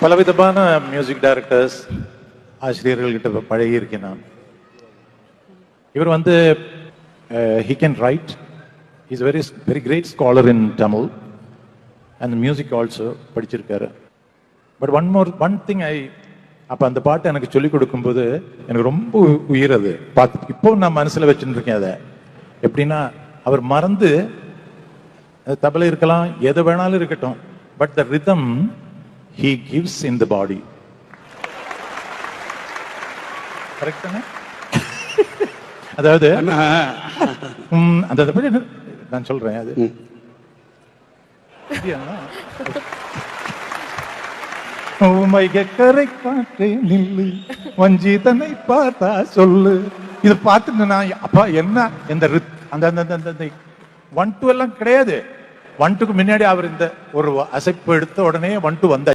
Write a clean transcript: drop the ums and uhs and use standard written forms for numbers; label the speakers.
Speaker 1: பலவிதமான music directors ஆசிரியர்கள்கிட்ட பழகி இருக்கேன் நான். இவர் வந்து he can write. He's a very great scholar in Tamil and music also படிச்சிருக்காரு. But one thing அப்ப அந்த பாட்டு எனக்கு சொல்லிக் கொடுக்கும்போது எனக்கு ரொம்ப உயிர் அது பார்த்து இப்போ நான் மனசுல வச்சுட்டு இருக்கேன். அதை எப்படின்னா அவர் மறந்து தபலை இருக்கலாம் எது வேணாலும் இருக்கட்டும், but the rhythm he gives in the body. Correct தானே? அதாவது அந்த நான் சொல்றேன் அது கரை காற்றே நில்லு வஞ்சிதனை பார்த்தா சொல்லு. இது பார்த்துட்டு நான் அப்பா என்ன இந்த அந்த 1-2 எல்லாம் கிடையாது. 1-2க்கு முன்னாடி அவர் இந்த ஒரு அசைப்பு எடுத்த உடனே 1-2 வந்த